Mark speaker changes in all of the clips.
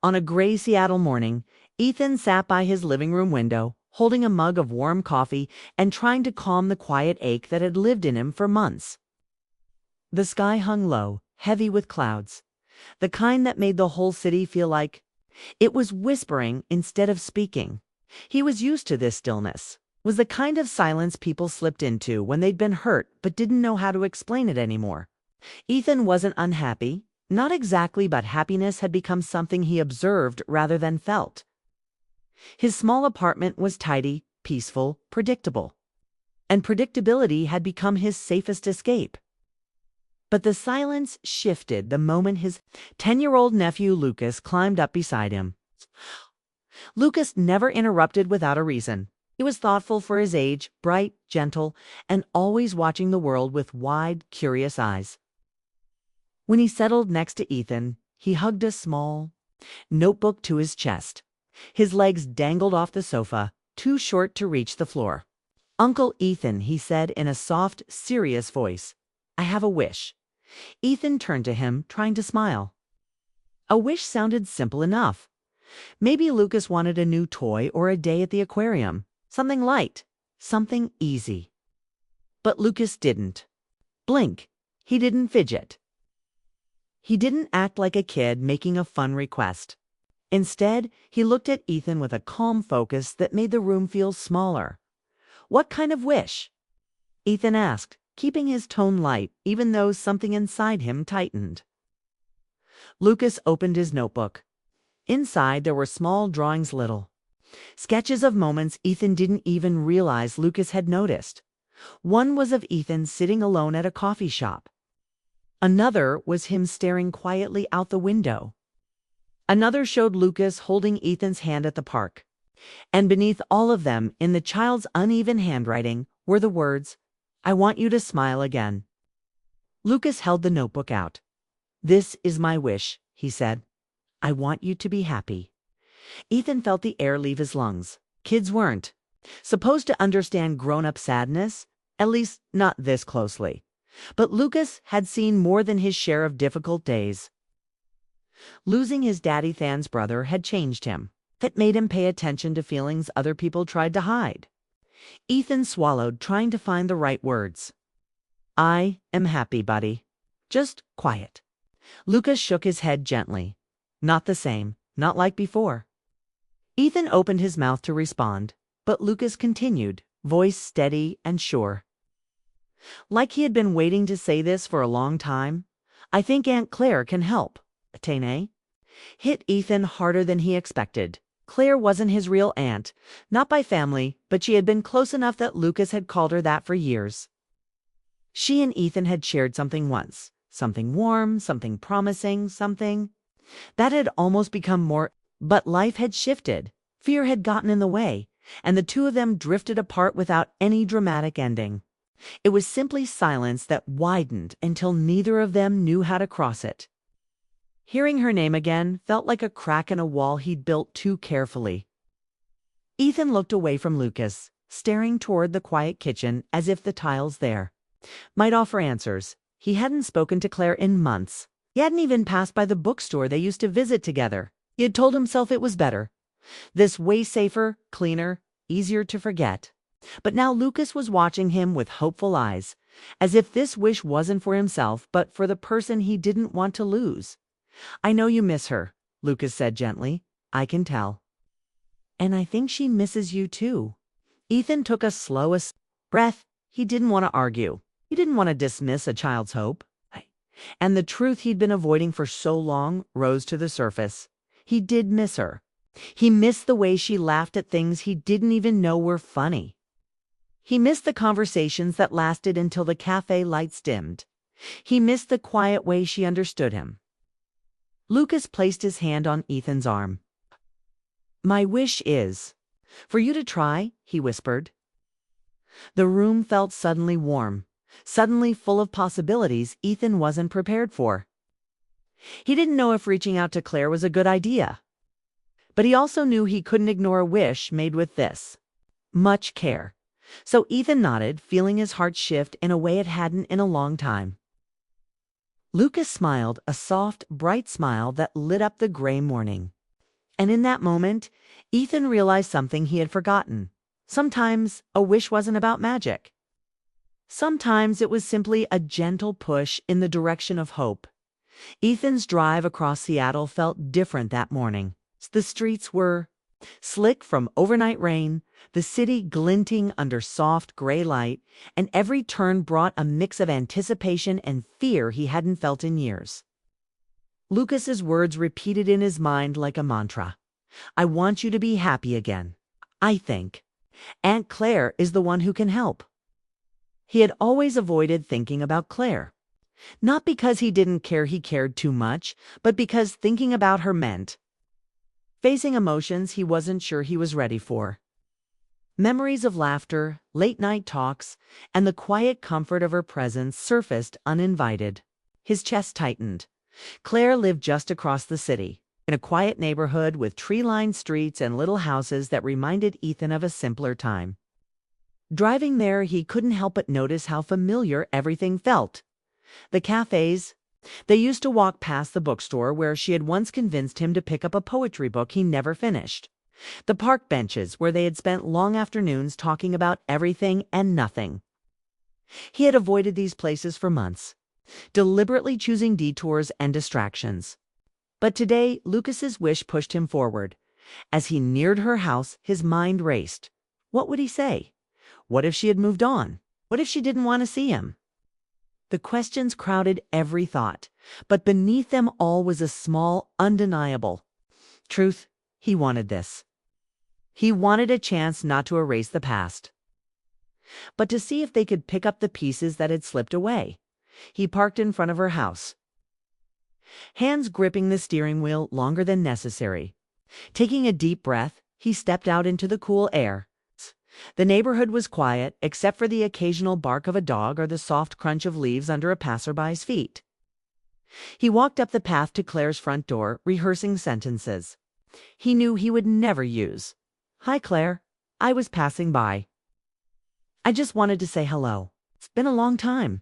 Speaker 1: On a gray Seattle morning, Ethan sat by his living room window, holding a mug of warm coffee and trying to calm the quiet ache that had lived in him for months. The sky hung low, heavy with clouds, the kind that made the whole city feel like it was whispering instead of speaking. He was used to this stillness. It was the kind of silence people slipped into when they'd been hurt but didn't know how to explain it anymore. Ethan wasn't unhappy, not exactly, but happiness had become something he observed rather than felt. His small apartment was tidy, peaceful, predictable. And predictability had become his safest escape. But the silence shifted the moment his 10-year-old nephew Lucas climbed up beside him. Lucas never interrupted without a reason. He was thoughtful for his age, bright, gentle, and always watching the world with wide, curious eyes. When he settled next to Ethan, he hugged a small notebook to his chest. His legs dangled off the sofa, too short to reach the floor. "Uncle Ethan," he said in a soft, serious voice, "I have a wish." Ethan turned to him, trying to smile. A wish sounded simple enough. Maybe Lucas wanted a new toy or a day at the aquarium. Something light, something easy. But Lucas didn't blink. He didn't fidget. He didn't act like a kid making a fun request. Instead, he looked at Ethan with a calm focus that made the room feel smaller. "What kind of wish?" Ethan asked, keeping his tone light even though something inside him tightened. Lucas opened his notebook. Inside there were small drawings, little sketches of moments Ethan didn't even realize Lucas had noticed. One was of Ethan sitting alone at a coffee shop. Another was him staring quietly out the window. Another showed Lucas holding Ethan's hand at the park. And beneath all of them, in the child's uneven handwriting, were the words, "I want you to smile again." Lucas held the notebook out. "This is my wish," he said. "I want you to be happy." Ethan felt the air leave his lungs. Kids weren't supposed to understand grown-up sadness, at least not this closely. But Lucas had seen more than his share of difficult days. Losing his daddy Than's brother had changed him. It made him pay attention to feelings other people tried to hide. Ethan swallowed, trying to find the right words. "I am happy, buddy. Just quiet." Lucas shook his head gently. "Not the same, not like before." Ethan opened his mouth to respond, but Lucas continued, voice steady and sure. Like he had been waiting to say this for a long time. "I think Aunt Claire can help." Tane hit Ethan harder than he expected. Claire wasn't his real aunt, not by family, but she had been close enough that Lucas had called her that for years. She and Ethan had shared something once, something warm, something promising, something that had almost become more. But life had shifted, fear had gotten in the way, and the two of them drifted apart without any dramatic ending. It was simply silence that widened until neither of them knew how to cross it. Hearing her name again felt like a crack in a wall he'd built too carefully. Ethan looked away from Lucas, staring toward the quiet kitchen as if the tiles there might offer answers. He hadn't spoken to Claire in months. He hadn't even passed by the bookstore they used to visit together. He had told himself it was better. This way safer, cleaner, easier to forget. But now Lucas was watching him with hopeful eyes, as if this wish wasn't for himself but for the person he didn't want to lose. "I know you miss her," Lucas said gently. "I can tell. And I think she misses you too." Ethan took a slow breath. He didn't want to argue. He didn't want to dismiss a child's hope. And the truth he'd been avoiding for so long rose to the surface. He did miss her. He missed the way she laughed at things he didn't even know were funny. He missed the conversations that lasted until the cafe lights dimmed. He missed the quiet way she understood him. Lucas placed his hand on Ethan's arm. "My wish is for you to try," he whispered. The room felt suddenly warm, suddenly full of possibilities Ethan wasn't prepared for. He didn't know if reaching out to Claire was a good idea. But he also knew he couldn't ignore a wish made with this much care. So Ethan nodded, feeling his heart shift in a way it hadn't in a long time. Lucas smiled, a soft, bright smile that lit up the gray morning. And in that moment, Ethan realized something he had forgotten. Sometimes a wish wasn't about magic. Sometimes it was simply a gentle push in the direction of hope. Ethan's drive across Seattle felt different that morning. The streets were slick from overnight rain, the city glinting under soft gray light, and every turn brought a mix of anticipation and fear he hadn't felt in years. Lucas's words repeated in his mind like a mantra. I want you to be happy again. I think Aunt Claire is the one who can help. He had always avoided thinking about Claire. Not because he didn't care he cared too much, but because thinking about her meant facing emotions he wasn't sure he was ready for. Memories of laughter, late-night talks, and the quiet comfort of her presence surfaced uninvited. His chest tightened. Claire lived just across the city, in a quiet neighborhood with tree-lined streets and little houses that reminded Ethan of a simpler time. Driving there, he couldn't help but notice how familiar everything felt. The cafes. They used to walk past the bookstore where she had once convinced him to pick up a poetry book he never finished. The park benches where they had spent long afternoons talking about everything and nothing. He had avoided these places for months, deliberately choosing detours and distractions. But today, Lucas's wish pushed him forward. As he neared her house, his mind raced. What would he say? What if she had moved on? What if she didn't want to see him? The questions crowded every thought, but beneath them all was a small, undeniable truth. He wanted this. He wanted a chance not to erase the past, but to see if they could pick up the pieces that had slipped away. He parked in front of her house, hands gripping the steering wheel longer than necessary. Taking a deep breath, he stepped out into the cool air. The neighborhood was quiet, except for the occasional bark of a dog or the soft crunch of leaves under a passerby's feet. He walked up the path to Claire's front door, rehearsing sentences he knew he would never use. Hi, Claire. I was passing by. I just wanted to say hello. It's been a long time.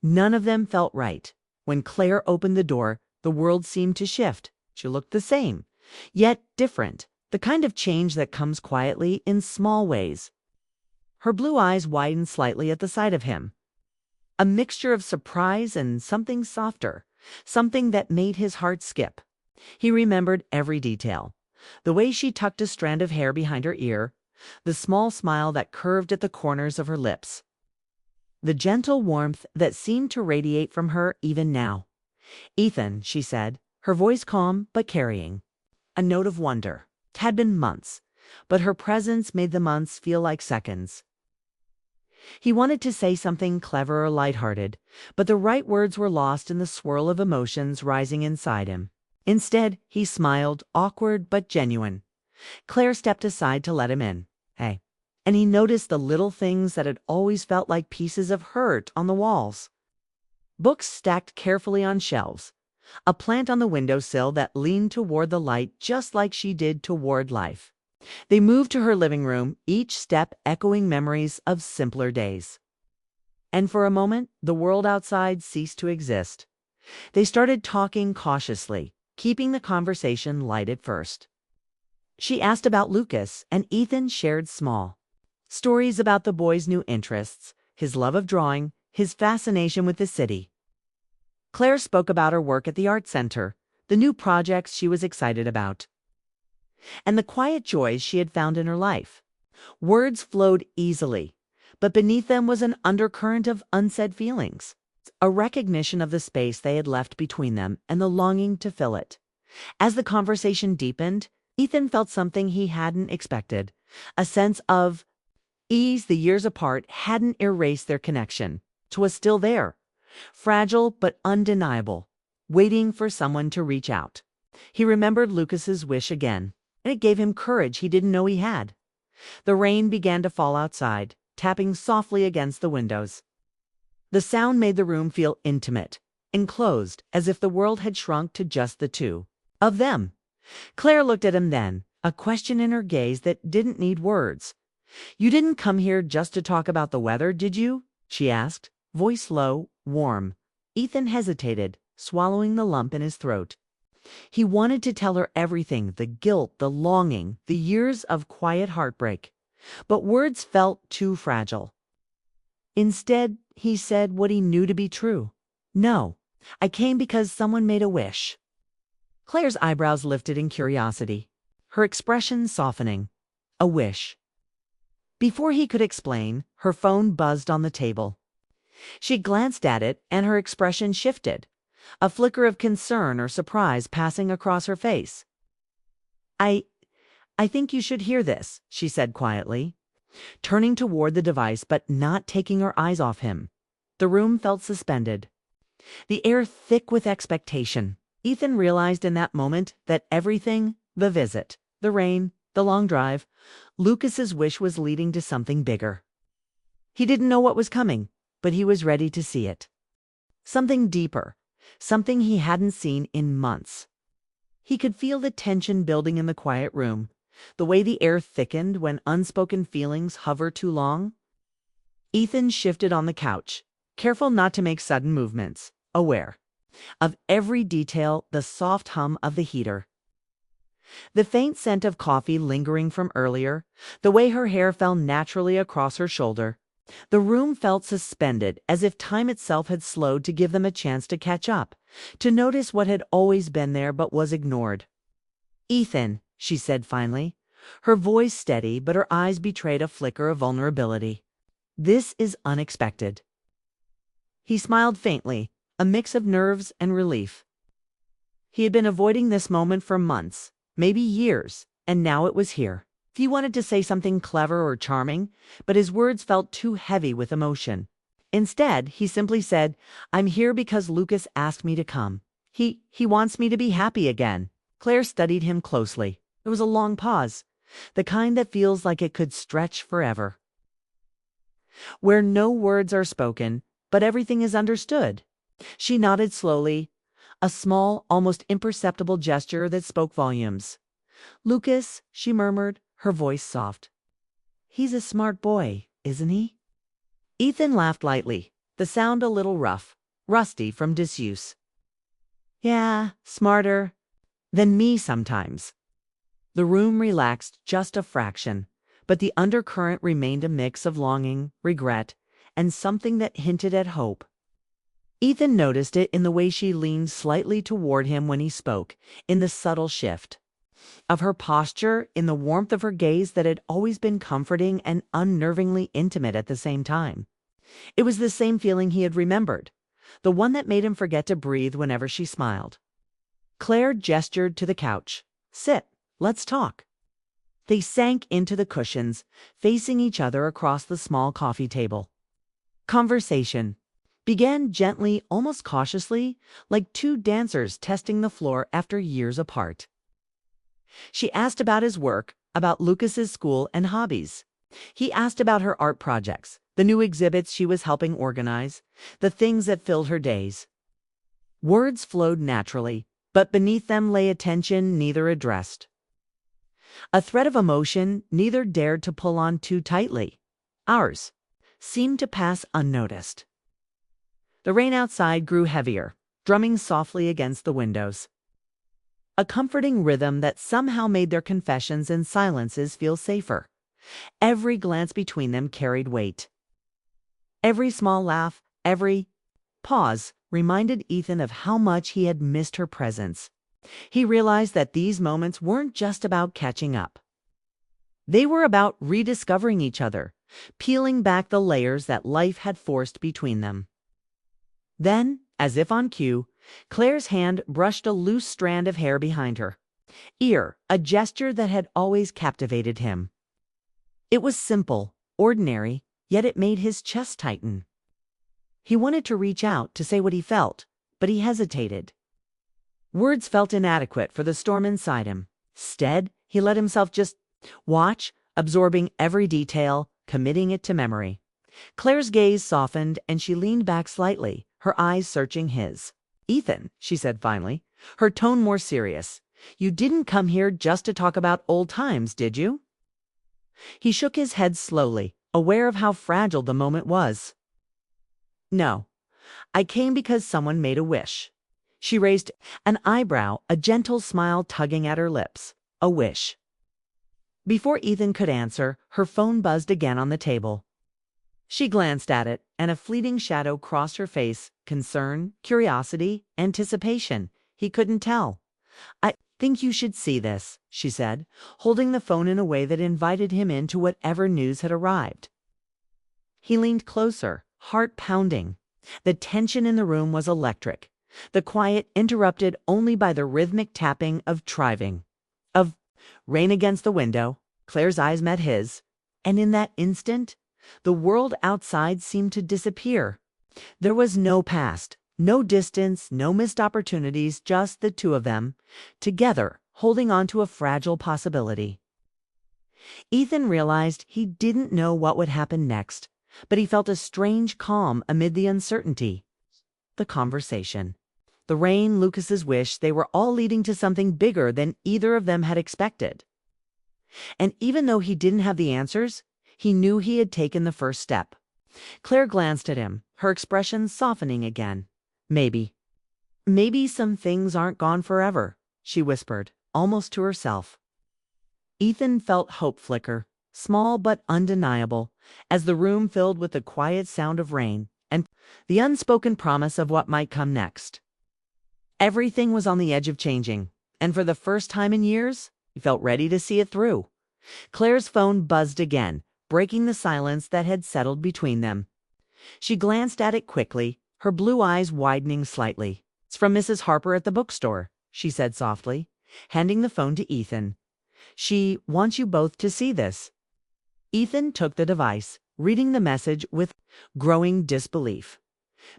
Speaker 1: None of them felt right. When Claire opened the door, the world seemed to shift. She looked the same, yet different. The kind of change that comes quietly in small ways. Her blue eyes widened slightly at the sight of him. A mixture of surprise and something softer, something that made his heart skip. He remembered every detail. The way she tucked a strand of hair behind her ear, the small smile that curved at the corners of her lips, the gentle warmth that seemed to radiate from her even now. Ethan, she said, her voice calm but carrying a note of wonder. It had been months, but her presence made the months feel like seconds. He wanted to say something clever or lighthearted, but the right words were lost in the swirl of emotions rising inside him. Instead, he smiled, awkward but genuine. Claire stepped aside to let him in. Hey. And he noticed the little things that had always felt like pieces of hurt on the walls. Books stacked carefully on shelves. A plant on the windowsill that leaned toward the light just like she did toward life. They moved to her living room, each step echoing memories of simpler days. And for a moment, the world outside ceased to exist. They started talking cautiously, keeping the conversation light at first. She asked about Lucas, and Ethan shared small stories about the boy's new interests, his love of drawing, his fascination with the city. Claire spoke about her work at the art center, the new projects she was excited about, and the quiet joys she had found in her life. Words flowed easily, but beneath them was an undercurrent of unsaid feelings, a recognition of the space they had left between them and the longing to fill it. As the conversation deepened, Ethan felt something he hadn't expected, a sense of ease. The years apart hadn't erased their connection. It was still there, fragile but undeniable, waiting for someone to reach out. He remembered Lucas's wish again, and it gave him courage he didn't know he had. The rain began to fall outside, tapping softly against the windows. The sound made the room feel intimate, enclosed, as if the world had shrunk to just the two of them. Claire looked at him then, a question in her gaze that didn't need words. You didn't come here just to talk about the weather, did you? She asked, voice low, warm. Ethan hesitated, swallowing the lump in his throat. He wanted to tell her everything, the guilt, the longing, the years of quiet heartbreak. But words felt too fragile. Instead, he said what he knew to be true. No, I came because someone made a wish. Claire's eyebrows lifted in curiosity, her expression softening. A wish. Before he could explain, her phone buzzed on the table. She glanced at it, and her expression shifted, a flicker of concern or surprise passing across her face. I think you should hear this, she said quietly, turning toward the device but not taking her eyes off him. The room felt suspended, the air thick with expectation. Ethan realized in that moment that everything, the visit, the rain, the long drive, Lucas's wish was leading to something bigger. He didn't know what was coming, but he was ready to see it. Something deeper, something he hadn't seen in months. He could feel the tension building in the quiet room, the way the air thickened when unspoken feelings hover too long. Ethan shifted on the couch, careful not to make sudden movements, aware of every detail, the soft hum of the heater, the faint scent of coffee lingering from earlier, the way her hair fell naturally across her shoulder. The room felt suspended, as if time itself had slowed to give them a chance to catch up, to notice what had always been there but was ignored. "Ethan," she said finally, her voice steady, but her eyes betrayed a flicker of vulnerability. "This is unexpected." He smiled faintly, a mix of nerves and relief. He had been avoiding this moment for months, maybe years, and now it was here. He wanted to say something clever or charming, but his words felt too heavy with emotion. Instead, he simply said, "I'm here because Lucas asked me to come. He wants me to be happy again." Claire studied him closely. There was a long pause, the kind that feels like it could stretch forever, where no words are spoken, but everything is understood. She nodded slowly, a small, almost imperceptible gesture that spoke volumes. "Lucas," she murmured, her voice soft. "He's a smart boy, isn't he?" Ethan laughed lightly, the sound a little rough, rusty from disuse. "Yeah, smarter than me sometimes." The room relaxed just a fraction, but the undercurrent remained a mix of longing, regret, and something that hinted at hope. Ethan noticed it in the way she leaned slightly toward him when he spoke, in the subtle shift of her posture, in the warmth of her gaze that had always been comforting and unnervingly intimate at the same time. It was the same feeling he had remembered, the one that made him forget to breathe whenever she smiled. Claire gestured to the couch. "Sit, let's talk." They sank into the cushions, facing each other across the small coffee table. Conversation began gently, almost cautiously, like two dancers testing the floor after years apart. She asked about his work, about Lucas's school and hobbies. He asked about her art projects, the new exhibits she was helping organize, the things that filled her days. Words flowed naturally, but beneath them lay a tension neither addressed, a thread of emotion neither dared to pull on too tightly. Ours seemed to pass unnoticed. The rain outside grew heavier, drumming softly against the windows, a comforting rhythm that somehow made their confessions and silences feel safer. Every glance between them carried weight. Every small laugh, every pause reminded Ethan of how much he had missed her presence. He realized that these moments weren't just about catching up. They were about rediscovering each other, peeling back the layers that life had forced between them. Then, as if on cue, Claire's hand brushed a loose strand of hair behind her ear, a gesture that had always captivated him. It was simple, ordinary, yet it made his chest tighten. He wanted to reach out to say what he felt, but he hesitated. Words felt inadequate for the storm inside him. Instead, he let himself just watch, absorbing every detail, committing it to memory. Claire's gaze softened, and she leaned back slightly, her eyes searching his. "Ethan," she said finally, her tone more serious, "you didn't come here just to talk about old times, did you?" He shook his head slowly, aware of how fragile the moment was. "No, I came because someone made a wish." She raised an eyebrow, a gentle smile tugging at her lips. A wish. Before Ethan could answer, her phone buzzed again on the table. She glanced at it, and a fleeting shadow crossed her face. Concern, curiosity, anticipation. He couldn't tell. "I think you should see this," she said, holding the phone in a way that invited him into whatever news had arrived. He leaned closer, heart pounding. The tension in the room was electric, the quiet interrupted only by the rhythmic tapping of rain against the window. Claire's eyes met his, and in that instant, the world outside seemed to disappear. There was no past, no distance, no missed opportunities, just the two of them, together, holding on to a fragile possibility. Ethan realized he didn't know what would happen next, but he felt a strange calm amid the uncertainty. The conversation, the rain, Lucas's wish, they were all leading to something bigger than either of them had expected. And even though he didn't have the answers, he knew he had taken the first step. Claire glanced at him, her expression softening again. Maybe some things aren't gone forever," she whispered, almost to herself. Ethan felt hope flicker, small but undeniable, as the room filled with the quiet sound of rain and the unspoken promise of what might come next. Everything was on the edge of changing, and for the first time in years, he felt ready to see it through. Claire's phone buzzed again, breaking the silence that had settled between them. She glanced at it quickly, her blue eyes widening slightly. "It's from Mrs. Harper at the bookstore," she said softly, handing the phone to Ethan. "She wants you both to see this." Ethan took the device, reading the message with growing disbelief.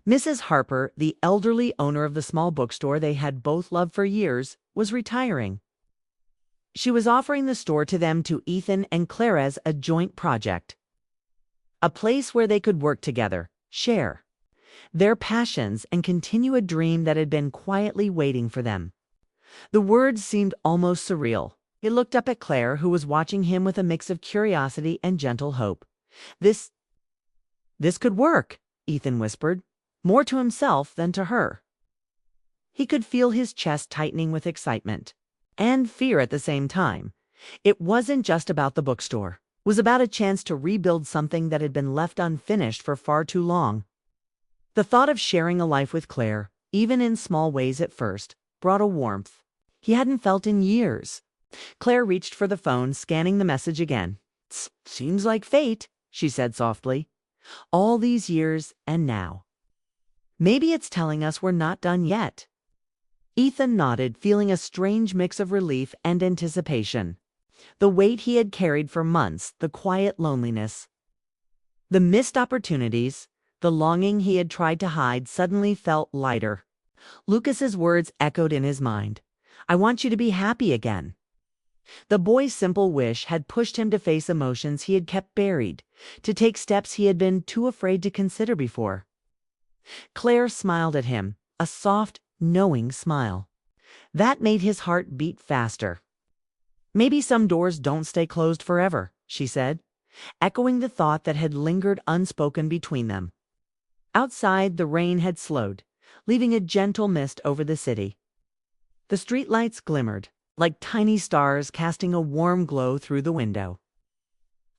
Speaker 1: Mrs. Harper, the elderly owner of the small bookstore they had both loved for years, was retiring. She was offering the store to them, to Ethan and Claire, as a joint project. A place where they could work together, share their passions, and continue a dream that had been quietly waiting for them. The words seemed almost surreal. He looked up at Claire, who was watching him with a mix of curiosity and gentle hope. This could work," Ethan whispered, more to himself than to her. He could feel his chest tightening with excitement and fear at the same time. It wasn't just about the bookstore. It was about a chance to rebuild something that had been left unfinished for far too long. The thought of sharing a life with Claire, even in small ways at first, brought a warmth he hadn't felt in years. Claire reached for the phone, scanning the message again. "Seems like fate," she said softly. "All these years, and now. Maybe it's telling us we're not done yet." Ethan nodded, feeling a strange mix of relief and anticipation. The weight he had carried for months, the quiet loneliness, the missed opportunities, the longing he had tried to hide, suddenly felt lighter. Lucas's words echoed in his mind. "I want you to be happy again." The boy's simple wish had pushed him to face emotions he had kept buried, to take steps he had been too afraid to consider before. Claire smiled at him, a soft, knowing smile. That made his heart beat faster. "Maybe some doors don't stay closed forever," she said, echoing the thought that had lingered unspoken between them. Outside, the rain had slowed, leaving a gentle mist over the city. The streetlights glimmered, like tiny stars casting a warm glow through the window.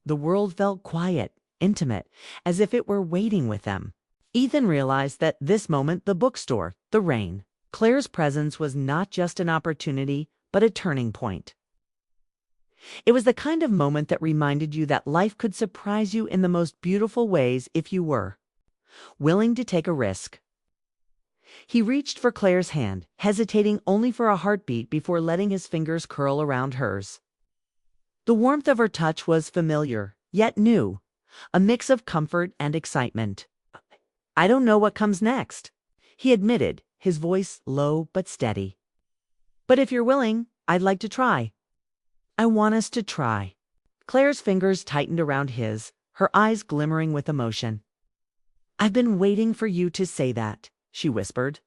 Speaker 1: The world felt quiet, intimate, as if it were waiting with them. Ethan realized that this moment, the bookstore, the rain, Claire's presence, was not just an opportunity, but a turning point. It was the kind of moment that reminded you that life could surprise you in the most beautiful ways if you were willing to take a risk. He reached for Claire's hand, hesitating only for a heartbeat before letting his fingers curl around hers. The warmth of her touch was familiar, yet new, a mix of comfort and excitement. "I don't know what comes next," he admitted, his voice low but steady. "But if you're willing, I'd like to try." "I want us to try." Claire's fingers tightened around his, her eyes glimmering with emotion. "I've been waiting for you to say that," she whispered.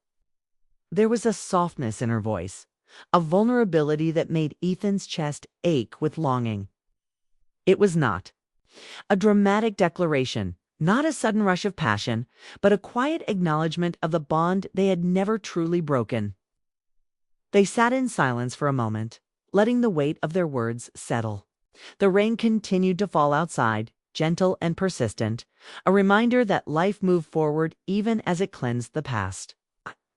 Speaker 1: There was a softness in her voice, a vulnerability that made Ethan's chest ache with longing. It was not a dramatic declaration, Not a sudden rush of passion, but a quiet acknowledgement of the bond they had never truly broken. They sat in silence for a moment, letting the weight of their words settle. The rain continued to fall outside, gentle and persistent, a reminder that life moved forward even as it cleansed the past.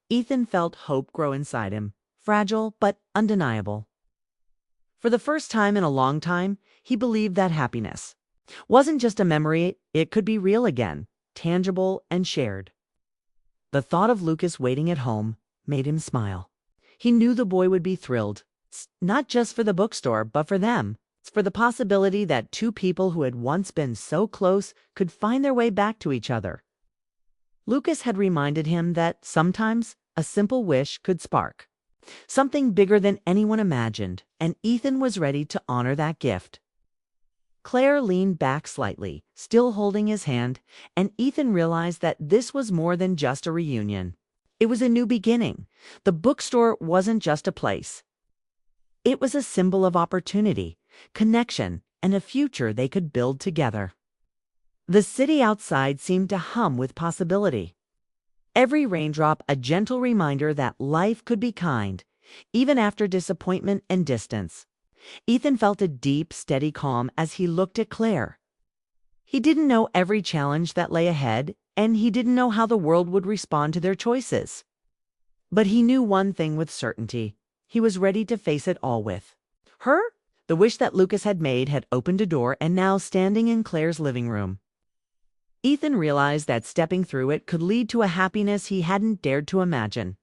Speaker 1: Ethan felt hope grow inside him, fragile but undeniable. For the first time in a long time, he believed that happiness wasn't just a memory, it could be real again, tangible and shared. The thought of Lucas waiting at home made him smile. He knew the boy would be thrilled, not just for the bookstore, but for them, for the possibility that two people who had once been so close could find their way back to each other. Lucas had reminded him that sometimes a simple wish could spark something bigger than anyone imagined, and Ethan was ready to honor that gift. Claire leaned back slightly, still holding his hand, and Ethan realized that this was more than just a reunion. It was a new beginning. The bookstore wasn't just a place. It was a symbol of opportunity, connection, and a future they could build together. The city outside seemed to hum with possibility. Every raindrop a gentle reminder that life could be kind, even after disappointment and distance. Ethan felt a deep, steady calm as he looked at Claire. He didn't know every challenge that lay ahead, and he didn't know how the world would respond to their choices. But he knew one thing with certainty. He was ready to face it all with her. The wish that Lucas had made had opened a door and now standing in Claire's living room. Ethan realized that stepping through it could lead to a happiness he hadn't dared to imagine.